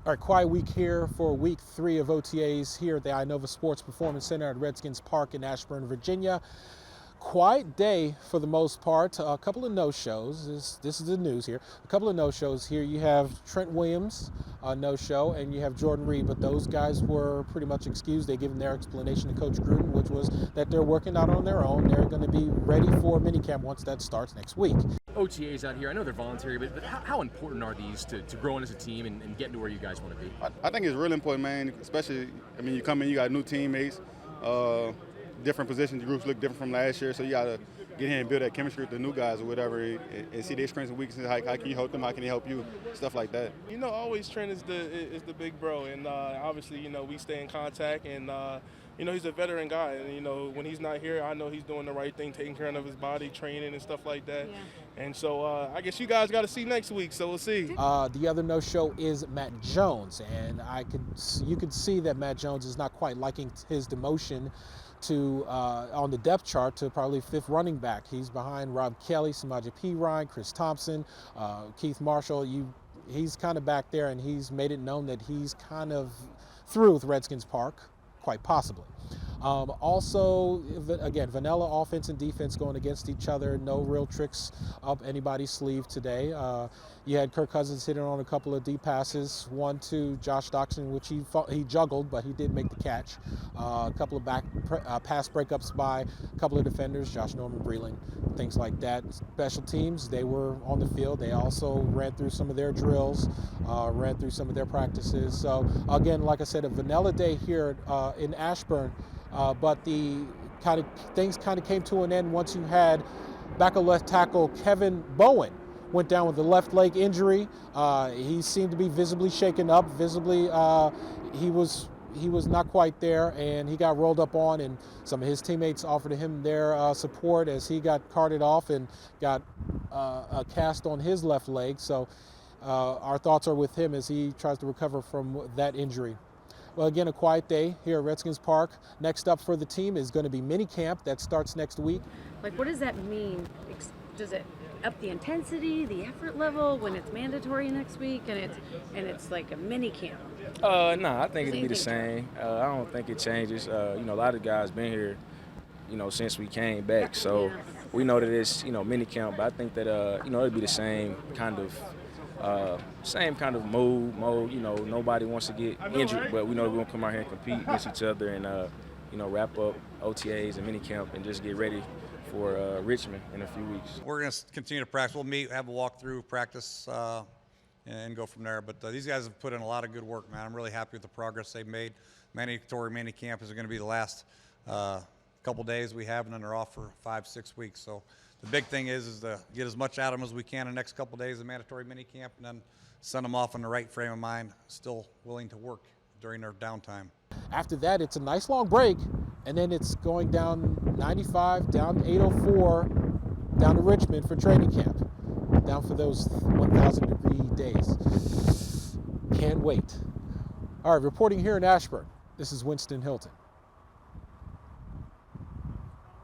All right, quiet week here for week 3 of OTAs here at the Inova Sports Performance Center at Redskins Park in Ashburn, Virginia. Quiet day for the most part. A couple of no-shows. This is the news here. A couple of no-shows here. You have Trent Williams, no-show, and you have Jordan Reed. But those guys were pretty much excused. They given their explanation to Coach Gruden, which was that they're working out on their own. They're going to be ready for minicamp once that starts next week. OTAs out here, I know they're voluntary, but how important are these to growing as a team and getting to where you guys want to be? I think it's really important, man, especially, you come in, you got new teammates, different positions, groups look different from last year, so you got to get here and build that chemistry with the new guys or whatever and see their strengths and weaknesses, how can you help them, how can they help you, stuff like that. Always Trent is the big bro, and obviously, we stay in contact, and he's a veteran guy, and when he's not here, I know he's doing the right thing, taking care of his body, training and stuff like that. Yeah. And so I guess you guys got to see next week, so we'll see. The other no-show is Matt Jones, and you could see that Matt Jones is not quite liking his demotion to on the depth chart to probably 5th running back. He's behind Rob Kelly, Samaje Perine, Chris Thompson, Keith Marshall. He's kind of back there, and he's made it known that he's kind of through with Redskins Park, quite possibly. Also, again, vanilla offense and defense going against each other. No real tricks up anybody's sleeve today. You had Kirk Cousins hitting on a couple of deep passes, one to Josh Doctson, which he juggled, but he did make the catch. A couple of pass breakups by a couple of defenders, Josh Norman, Breland, things like that. Special teams, they were on the field. They also ran through some of their drills, ran through some of their practices. So, again, like I said, a vanilla day here in Ashburn. But the things kind of came to an end once you had backup left tackle Kevin Bowen went down with a left leg injury. He seemed to be visibly shaken up. Visibly, he was not quite there, and he got rolled up on, and some of his teammates offered him their support as he got carted off and got a cast on his left leg. So our thoughts are with him as he tries to recover from that injury. Well, again, a quiet day here at Redskins Park. Next up for the team is going to be minicamp that starts next week. Like, what does that mean? Does it up the intensity, the effort level when it's mandatory next week and it's like a minicamp? No, I think it'll be the same. I don't think it changes. A lot of guys been here, since we came back, so we know that it's minicamp. But I think that it'll be the same kind of mode. Nobody wants to get injured, but we know we're going to come out here and compete against each other and, wrap up OTAs and minicamp and just get ready for Richmond in a few weeks. We're going to continue to practice. We'll meet, have a walkthrough, practice, and go from there. But these guys have put in a lot of good work, man. I'm really happy with the progress they've made. Mandatory minicamp is going to be the last couple days we have, and then they're off for 5-6 weeks. So the big thing is to get as much out of them as we can in the next couple days of mandatory minicamp, and then send them off in the right frame of mind, still willing to work during their downtime. After that, it's a nice long break, and then it's going down 95, down 804, down to Richmond for training camp, down for those 1,000-degree days. Can't wait. All right, reporting here in Ashburn, this is Winston Hylton.